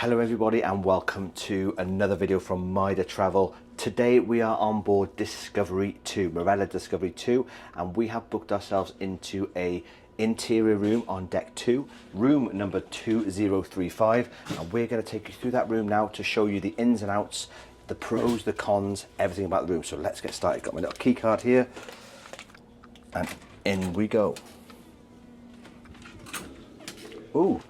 Hello everybody and welcome to another video from Mida Travel. Today we are on board Discovery 2, Marella Discovery 2, and we have booked ourselves into a interior room on deck 2, room number 2035, and we're going to take you through that room now to show you the ins and outs, the pros, the cons, everything about the room. So let's get started. Got my little key card here and in we go. Ooh,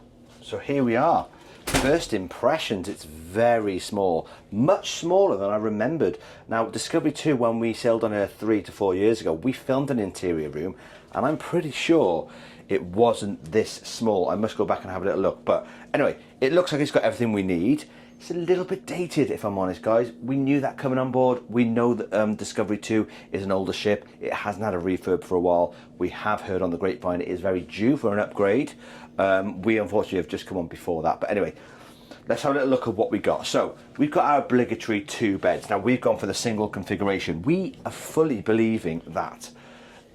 so here we are. First impressions, it's very small, much smaller than I remembered. Now, Discovery 2, when we sailed on Earth 3 to 4 years ago, we filmed an interior room, and I'm pretty sure it wasn't this small. I must go back and have a little look. But anyway, it looks like it's got everything we need. It's a little bit dated, if I'm honest, guys. We knew that coming on board. We know that Discovery 2 is an older ship. It hasn't had a refurb for a while. We have heard on the grapevine it is very due for an upgrade. We unfortunately have just come on before that. But anyway, let's have a little look at what we got. So we've got our obligatory 2 beds. Now we've gone for the single configuration. We are fully believing that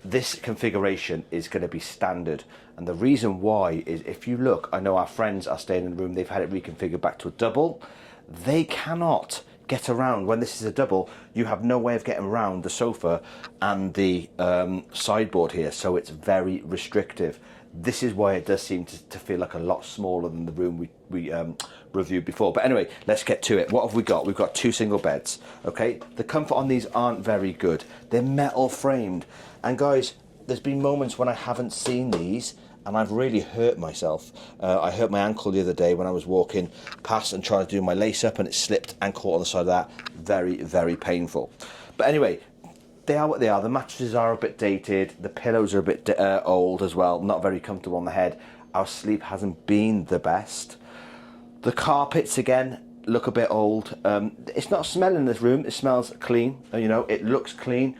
this configuration is going to be standard, and the reason why is, if you look, I know our friends are staying in the room, they've had it reconfigured back to a double. They cannot get around. When this is a double, you have no way of getting around the sofa and the sideboard here, so it's very restrictive. This is why it does seem to feel like a lot smaller than the room we reviewed before. But anyway, let's get to it. What have we got? We've got 2 single beds, okay? The comfort on these aren't very good. They're metal framed. And guys, there's been moments when I haven't seen these and I've really hurt myself. I hurt my ankle the other day when I was walking past and trying to do my lace up, and it slipped and caught on the side of that. Very, very painful. But anyway, they are what they are. The mattresses are a bit dated. The pillows are a bit old as well. Not very comfortable on the head. Our sleep hasn't been the best. The carpets, again, look a bit old. It's not smelling in this room. It smells clean. You know, it looks clean.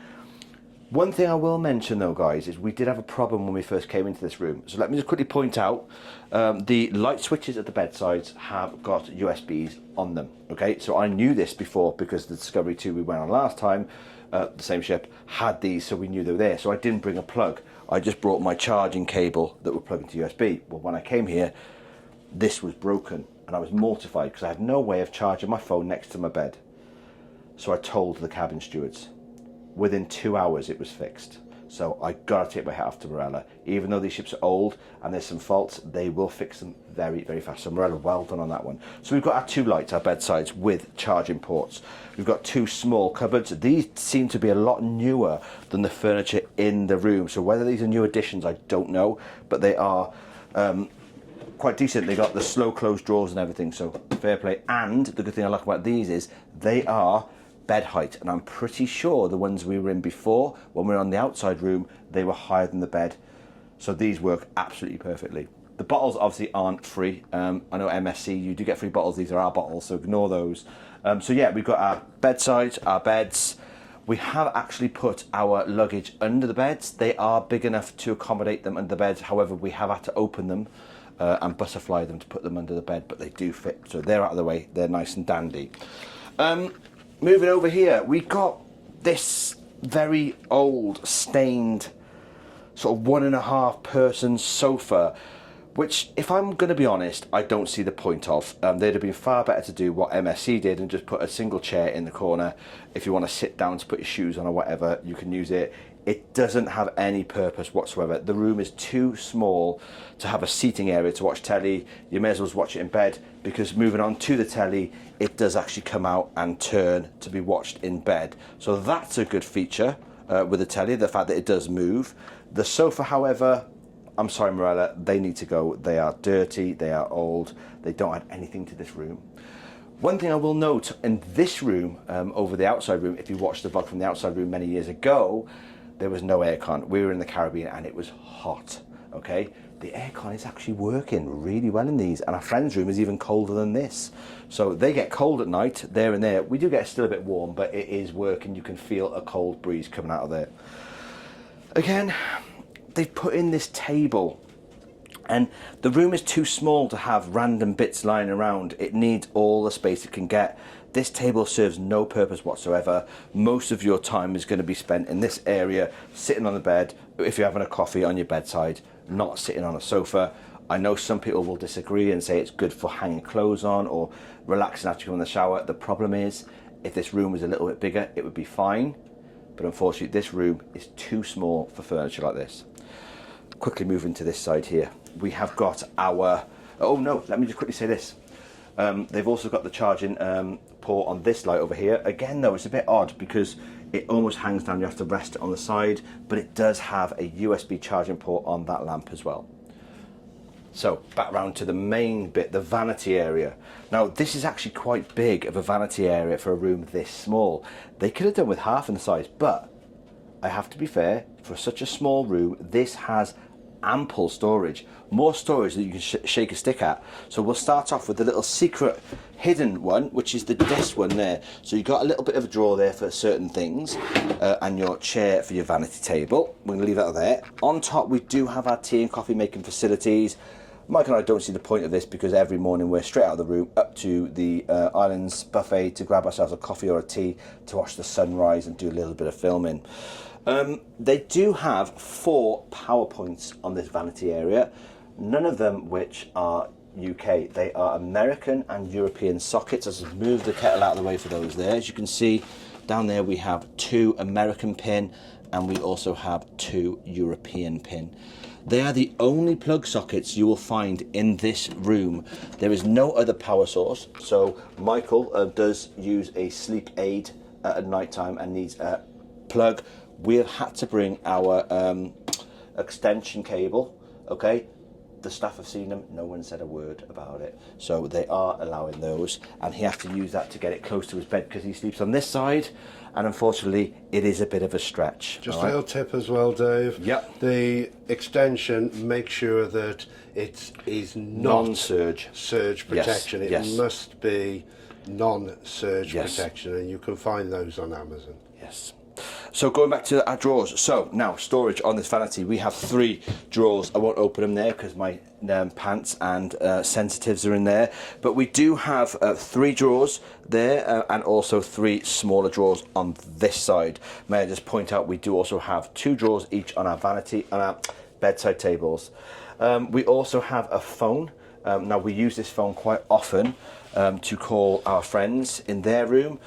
One thing I will mention though, guys, is we did have a problem when we first came into this room. So let me just quickly point out, the light switches at the bedsides have got USBs on them, okay? So I knew this before because the Discovery 2 we went on last time, the same ship, had these, so we knew they were there. So I didn't bring a plug. I just brought my charging cable that would plug into USB. Well, when I came here, this was broken, and I was mortified because I had no way of charging my phone next to my bed. So I told the cabin stewards. Within 2 hours it was fixed. So I gotta take my hat off to Marella. Even though these ships are old and there's some faults, they will fix them very, very fast. So Marella, well done on that one. So we've got our 2 lights, our bedsides with charging ports. We've got 2 small cupboards. These seem to be a lot newer than the furniture in the room. So whether these are new additions, I don't know, but they are quite decent. They got the slow close drawers and everything, so fair play. And the good thing I like about these is they are bed height, and I'm pretty sure the ones we were in before, when we were on the outside room, they were higher than the bed. So these work absolutely perfectly. The bottles obviously aren't free. I know MSC, you do get free bottles. These are our bottles, so ignore those. So yeah, we've got our bedsides, our beds. We have actually put our luggage under the beds. They are big enough to accommodate them under the beds. However, we have had to open them and butterfly them to put them under the bed, but they do fit. So they're out of the way. They're nice and dandy. Moving over here, we've got this very old, stained, sort of 1.5 person sofa, which, if I'm going to be honest, I don't see the point of. They'd have been far better to do what MSC did and just put a single chair in the corner. If you want to sit down to put your shoes on or whatever, you can use it. It doesn't have any purpose whatsoever. The room is too small to have a seating area to watch telly. You may as well watch it in bed, because moving on to the telly, it does actually come out and turn to be watched in bed. So that's a good feature with the telly, the fact that it does move. The sofa, however, I'm sorry, Marella, they need to go. They are dirty, they are old, they don't add anything to this room. One thing I will note, in this room, over the outside room, if you watched the vlog from the outside room many years ago, there was no aircon. We were in the Caribbean and it was hot, okay? The aircon is actually working really well in these, and our friend's room is even colder than this. So they get cold at night, there and there. We do get still a bit warm, but it is working. You can feel a cold breeze coming out of there. Again, they've put in this table, and the room is too small to have random bits lying around. It needs all the space it can get. This table serves no purpose whatsoever. Most of your time is going to be spent in this area, sitting on the bed, if you're having a coffee on your bedside, not sitting on a sofa. I know some people will disagree and say it's good for hanging clothes on or relaxing after you come in the shower. The problem is, if this room was a little bit bigger, it would be fine. But unfortunately, this room is too small for furniture like this. Quickly moving to this side here. We have got our, oh no, let me just quickly say this. They've also got the charging port on this light over here. Again though, it's a bit odd because it almost hangs down, you have to rest it on the side, but it does have a USB charging port on that lamp as well. So back round to the main bit, the vanity area. Now this is actually quite big of a vanity area for a room this small. They could have done with half in the size, but I have to be fair, for such a small room, this has ample storage, more storage that you can shake a stick at. So we'll start off with the little secret hidden one, which is the desk one there. So you've got a little bit of a drawer there for certain things, and your chair for your vanity table. We're going to leave that there. On top we do have our tea and coffee making facilities. Mike and I don't see the point of this because every morning we're straight out of the room up to the Islands buffet to grab ourselves a coffee or a tea to watch the sunrise and do a little bit of filming. They do have 4 power points on this vanity area, none of them which are UK. They are American and European sockets. I'll just move the kettle out of the way for those there. As you can see down there we have 2 American pin and we also have 2 European pin. They are the only plug sockets you will find in this room. There is no other power source. So Michael does use a sleep aid at night time and needs a plug. We have had to bring our extension cable, okay? The staff have seen them, no one said a word about it. So they are allowing those, and he has to use that to get it close to his bed because he sleeps on this side, and unfortunately it is a bit of a stretch. Just a little tip as well, Dave. Yep. The extension, make sure that it is not non-surge protection. Yes. It must be non-surge Yes. protection, and you can find those on Amazon. Yes. So going back to our drawers, so now storage on this vanity, we have 3 drawers. I won't open them there because my pants and sensitives are in there, but we do have 3 drawers there and also 3 smaller drawers on this side. May I just point out we do also have 2 drawers each on our vanity and our bedside tables. We also have a phone. Now we use this phone quite often to call our friends in their room.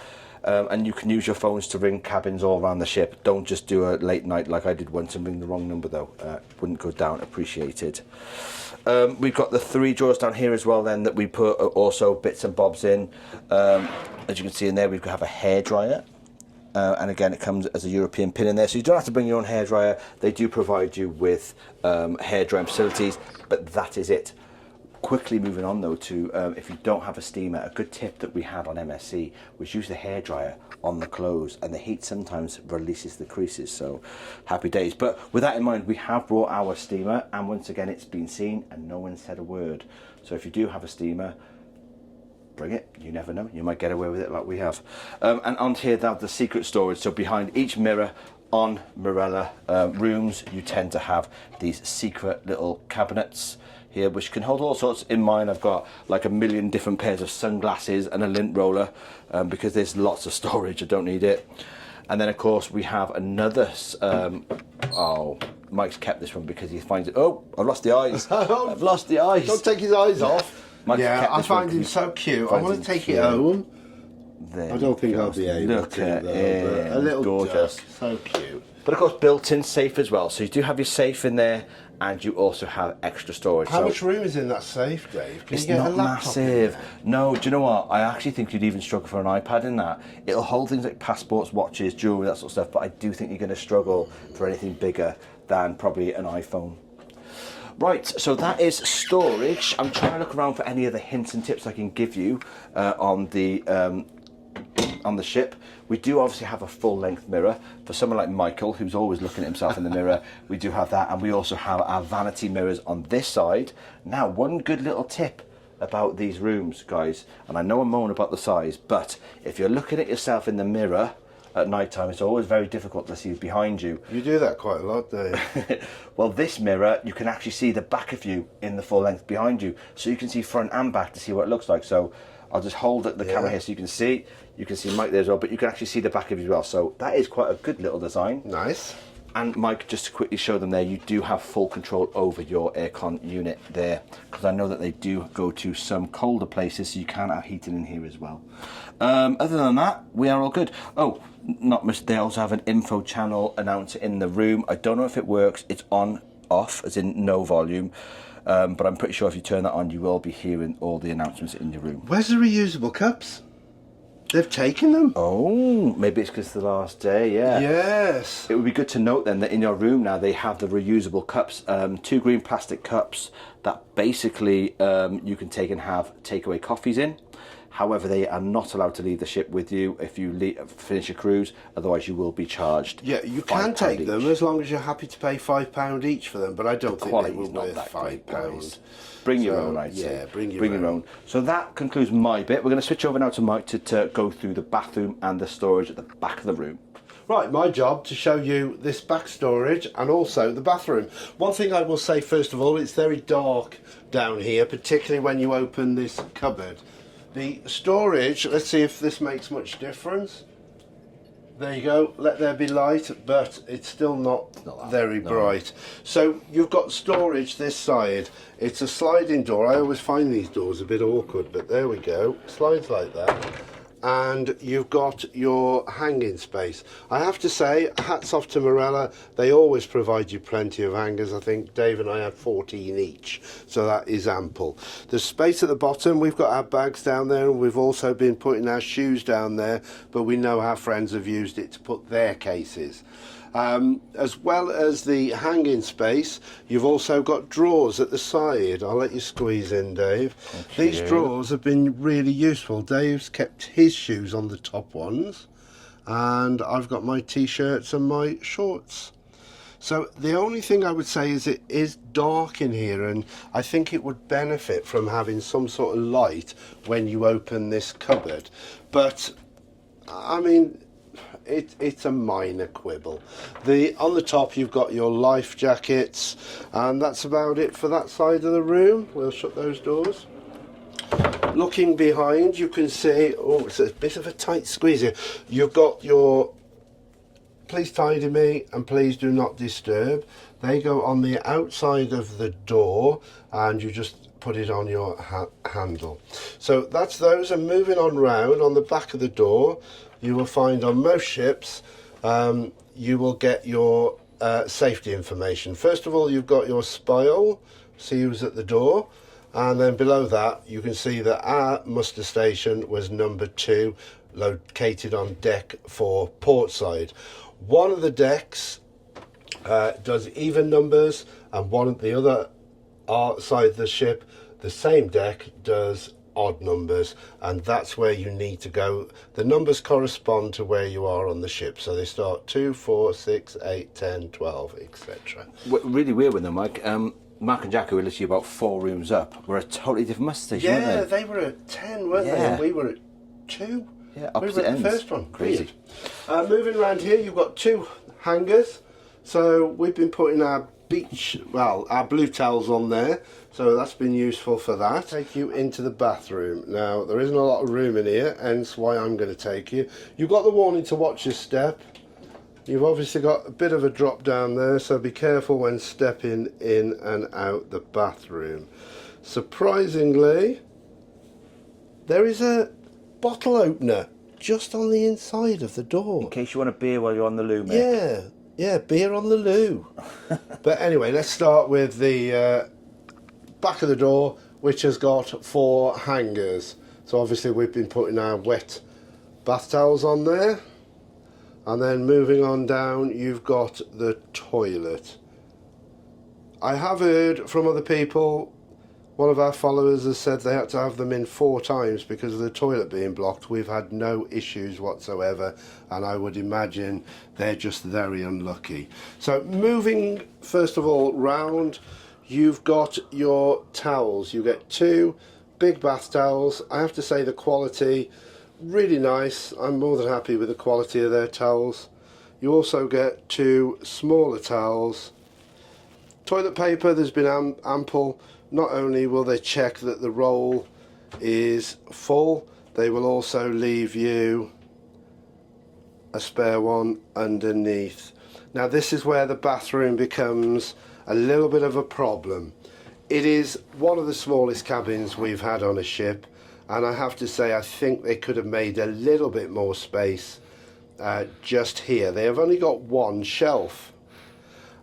And you can use your phones to ring cabins all around the ship. Don't just do a late night like I did once and ring the wrong number though. Wouldn't go down appreciated. We've got the 3 drawers down here as well then that we put also bits and bobs in. As you can see in there we have a hairdryer. And again it comes as a European pin in there, so you don't have to bring your own hairdryer. They do provide you with hairdrying facilities, but that is it. Quickly moving on though to if you don't have a steamer, a good tip that we had on MSC was use the hairdryer on the clothes, and the heat sometimes releases the creases, so happy days. But with that in mind, we have brought our steamer, and once again it's been seen and no one said a word. So if you do have a steamer, bring it. You never know, you might get away with it like we have. And on here they have the secret storage. So behind each mirror on Marella rooms you tend to have these secret little cabinets here which can hold all sorts. In mine I've got like a million different pairs of sunglasses and a lint roller because there's lots of storage, I don't need it. And then of course we have another oh, Mike's kept this one because he finds it, oh, I've lost the eyes. I've lost the eyes. Don't take his eyes off. Mike's yeah, kept I this one find him 'cause so cute. I want to take it home. I don't think I'll be able to though, but a little gorgeous duck, so cute. But of course built-in safe as well, so you do have your safe in there and you also have extra storage. How much room is in that safe, Dave? Can It's you get not a laptop massive. in there? No, do you know what? I actually think you'd even struggle for an iPad in that. It'll hold things like passports, watches, jewellery, that sort of stuff, but I do think you're going to struggle for anything bigger than probably an iPhone. Right, so that is storage. I'm trying to look around for any other hints and tips I can give you on the ship. We do obviously have a full-length mirror. For someone like Michael, who's always looking at himself in the mirror, we do have that, and we also have our vanity mirrors on this side. Now, one good little tip about these rooms, guys, and I know I'm moaning about the size, but if you're looking at yourself in the mirror at night time, it's always very difficult to see behind you. You do that quite a lot, Dave. Well, this mirror, you can actually see the back of you in the full length behind you, so you can see front and back to see what it looks like. So I'll just hold the camera here so you can see. You can see Mike there as well, but you can actually see the back of you as well. So that is quite a good little design. Nice. And Mike, just to quickly show them there, you do have full control over your aircon unit there, because I know that they do go to some colder places, so you can have heating in here as well. Other than that, we are all good. Oh, not much. They also have an info channel announcer in the room. I don't know if it works. It's on, off, as in no volume. But I'm pretty sure if you turn that on, you will be hearing all the announcements in your room. Where's the reusable cups? They've taken them. Oh, maybe it's because it's the last day, yeah. Yes. It would be good to note then that in your room now they have the reusable cups, 2 green plastic cups that basically you can take and have takeaway coffees in. However, they are not allowed to leave the ship with you if you finish a cruise, otherwise you will be charged. Yeah, you can take them as long as you're happy to pay £5 each for them, but I don't think they will worth £5. Bring your own, I'd say. Yeah, bring your own. So that concludes my bit. We're going to switch over now to Mike to go through the bathroom and the storage at the back of the room. Right, my job to show you this back storage and also the bathroom. One thing I will say first of all, it's very dark down here, particularly when you open this cupboard. The storage, let's see if this makes much difference. There you go, let there be light, but it's still not very bright. So you've got storage this side. It's a sliding door. I always find these doors a bit awkward, but there we go. Slides like that. And you've got your hanging space. I have to say, hats off to Marella. They always provide you plenty of hangers. I think Dave and I had 14 each, so that is ample. There's space at the bottom. We've got our bags down there, and we've also been putting our shoes down there, but we know our friends have used it to put their cases. As well as the hanging space, you've also got drawers at the side. I'll let you squeeze in, Dave. Okay. These drawers have been really useful. Dave's kept his shoes on the top ones, and I've got my t-shirts and my shorts. So the only thing I would say is it is dark in here, and I think it would benefit from having some sort of light when you open this cupboard. But I mean, it's a minor quibble. On the top you've got your life jackets, and that's about it for that side of the room. We'll shut those doors. Looking behind, you can see, oh, it's a bit of a tight squeeze here. You've got your please tidy me and please do not disturb. They go on the outside of the door, and you just put it on your handle. So that's those. And moving on round, on the back of the door, you will find on most ships, you will get your safety information. First of all, you've got your spial, see who's at the door, and then below that you can see that our muster station was number 2, located on deck 4 port side. One of the decks does even numbers, and one of the other side of the ship, the same deck, does odd numbers, and that's where you need to go. The numbers correspond to where you are on the ship, so they start 2, 4, 6, 8, 10, 12, etc. Really weird with them, Mike. Mark and Jack, who were literally about 4 rooms up, were a totally different muster station, weren't Yeah, they were at 10, weren't they? And we were at 2. Yeah, we opposite were at ends. the first one. Crazy. Moving around here, you've got 2 hangers. So we've been putting our our blue towels on there, so that's been useful for that. Take you into the bathroom. Now there isn't a lot of room in here, hence why I'm going to take you. You've got the warning to watch your step. You've obviously got a bit of a drop down there, so be careful when stepping in and out the bathroom. Surprisingly, there is a bottle opener just on the inside of the door. In case you want a beer while you're on the loo, mate. Yeah, beer on the loo. But anyway, let's start with the back of the door, which has got 4 hangers. So obviously we've been putting our wet bath towels on there. And then moving on down, you've got the toilet. I have heard from other people, one of our followers has said they had to have them in 4 times because of the toilet being blocked. We've had no issues whatsoever, and I would imagine they're just very unlucky. So moving first of all round, you've got your towels. You get 2 big bath towels. I have to say the quality, really nice. I'm more than happy with the quality of their towels. You also get 2 smaller towels. Toilet paper, there's been ample. Not only will they check that the roll is full, they will also leave you a spare one underneath. Now this is where the bathroom becomes a little bit of a problem. It is one of the smallest cabins we've had on a ship, and I have to say I think they could have made a little bit more space just here. They have only got one shelf,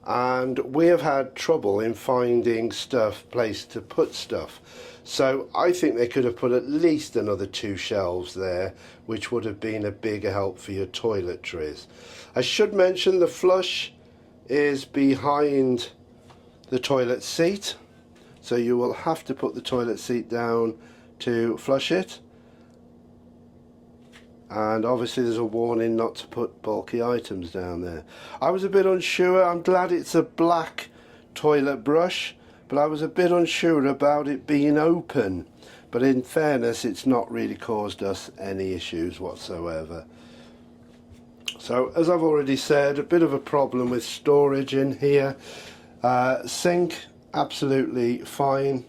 and we have had trouble in finding place to put stuff. So I think they could have put at least another 2 shelves there, which would have been a bigger help for your toiletries. I should mention the flush is behind the toilet seat, so you will have to put the toilet seat down to flush it. And obviously there's a warning not to put bulky items down there. I was a bit unsure. I'm glad it's a black toilet brush, but I was a bit unsure about it being open. But in fairness, it's not really caused us any issues whatsoever. So as I've already said, a bit of a problem with storage in here. Sink, absolutely fine.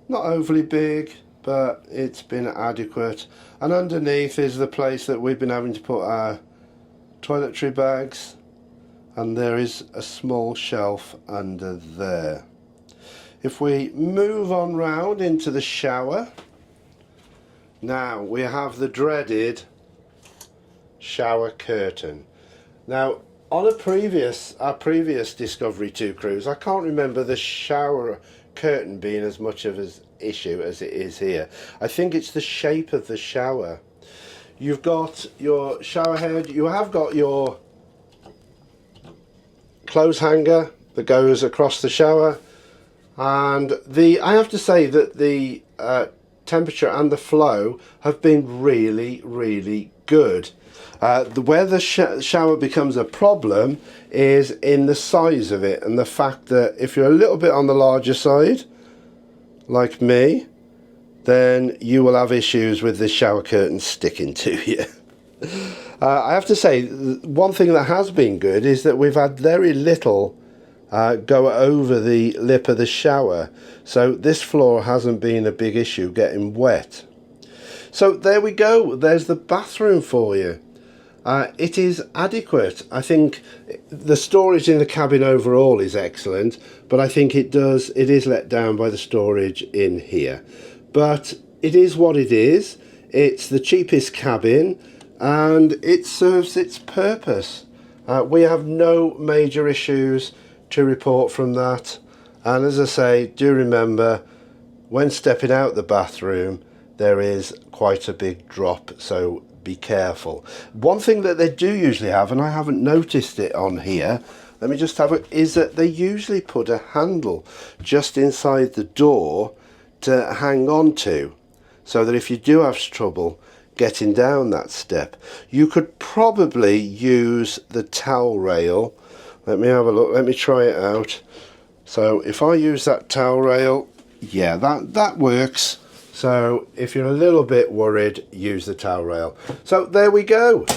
Not overly big, but it's been adequate. And underneath is the place that we've been having to put our toiletry bags, and there is a small shelf under there. If we move on round into the shower, now we have the dreaded shower curtain. Now on our previous Discovery 2 cruise, I can't remember the shower curtain being as much of an issue as it is here. I think it's the shape of the shower. You've got your shower head, you have got your clothes hanger that goes across the shower, and I have to say that the temperature and the flow have been really good. Where the shower becomes a problem is in the size of it, and the fact that if you're a little bit on the larger side, like me, then you will have issues with the shower curtain sticking to you. I have to say, one thing that has been good is that we've had very little go over the lip of the shower, so this floor hasn't been a big issue getting wet. So there we go, there's the bathroom for you. It is adequate. I think the storage in the cabin overall is excellent, but I think it is let down by the storage in here. But it is what it is. It's the cheapest cabin and it serves its purpose. We have no major issues to report from that, and as I say, do remember when stepping out the bathroom there is quite a big drop, so be careful. One thing that they do usually have, and I haven't noticed it on here, let me just have it, is that they usually put a handle just inside the door to hang on to, so that if you do have trouble getting down that step, you could probably use the towel rail. Let me have a look, let me try it out. So if I use that towel rail, yeah, that works. So if you're a little bit worried, use the towel rail. So there we go.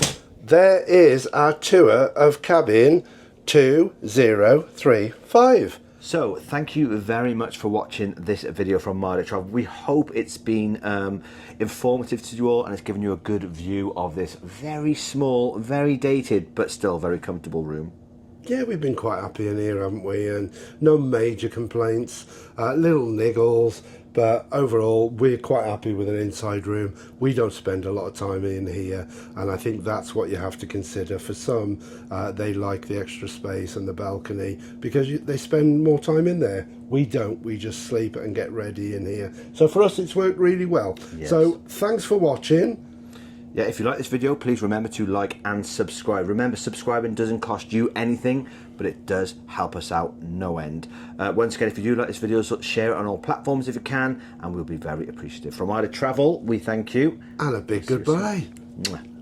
There is our tour of cabin 2035. So thank you very much for watching this video from Marella Travel. We hope it's been informative to you all, and it's given you a good view of this very small, very dated, but still very comfortable room. Yeah, we've been quite happy in here, haven't we? And no major complaints, little niggles, but overall we're quite happy with an inside room. We don't spend a lot of time in here, and I think that's what you have to consider. For some, they like the extra space and the balcony because they spend more time in there. We don't, we just sleep and get ready in here. So for us it's worked really well. Yes. So thanks for watching. Yeah, if you like this video, please remember to like and subscribe. Remember, subscribing doesn't cost you anything, but it does help us out no end. Once again, if you do like this video, so share it on all platforms if you can, and we'll be very appreciative. From Marella Travel, we thank you. And a big goodbye. Mwah.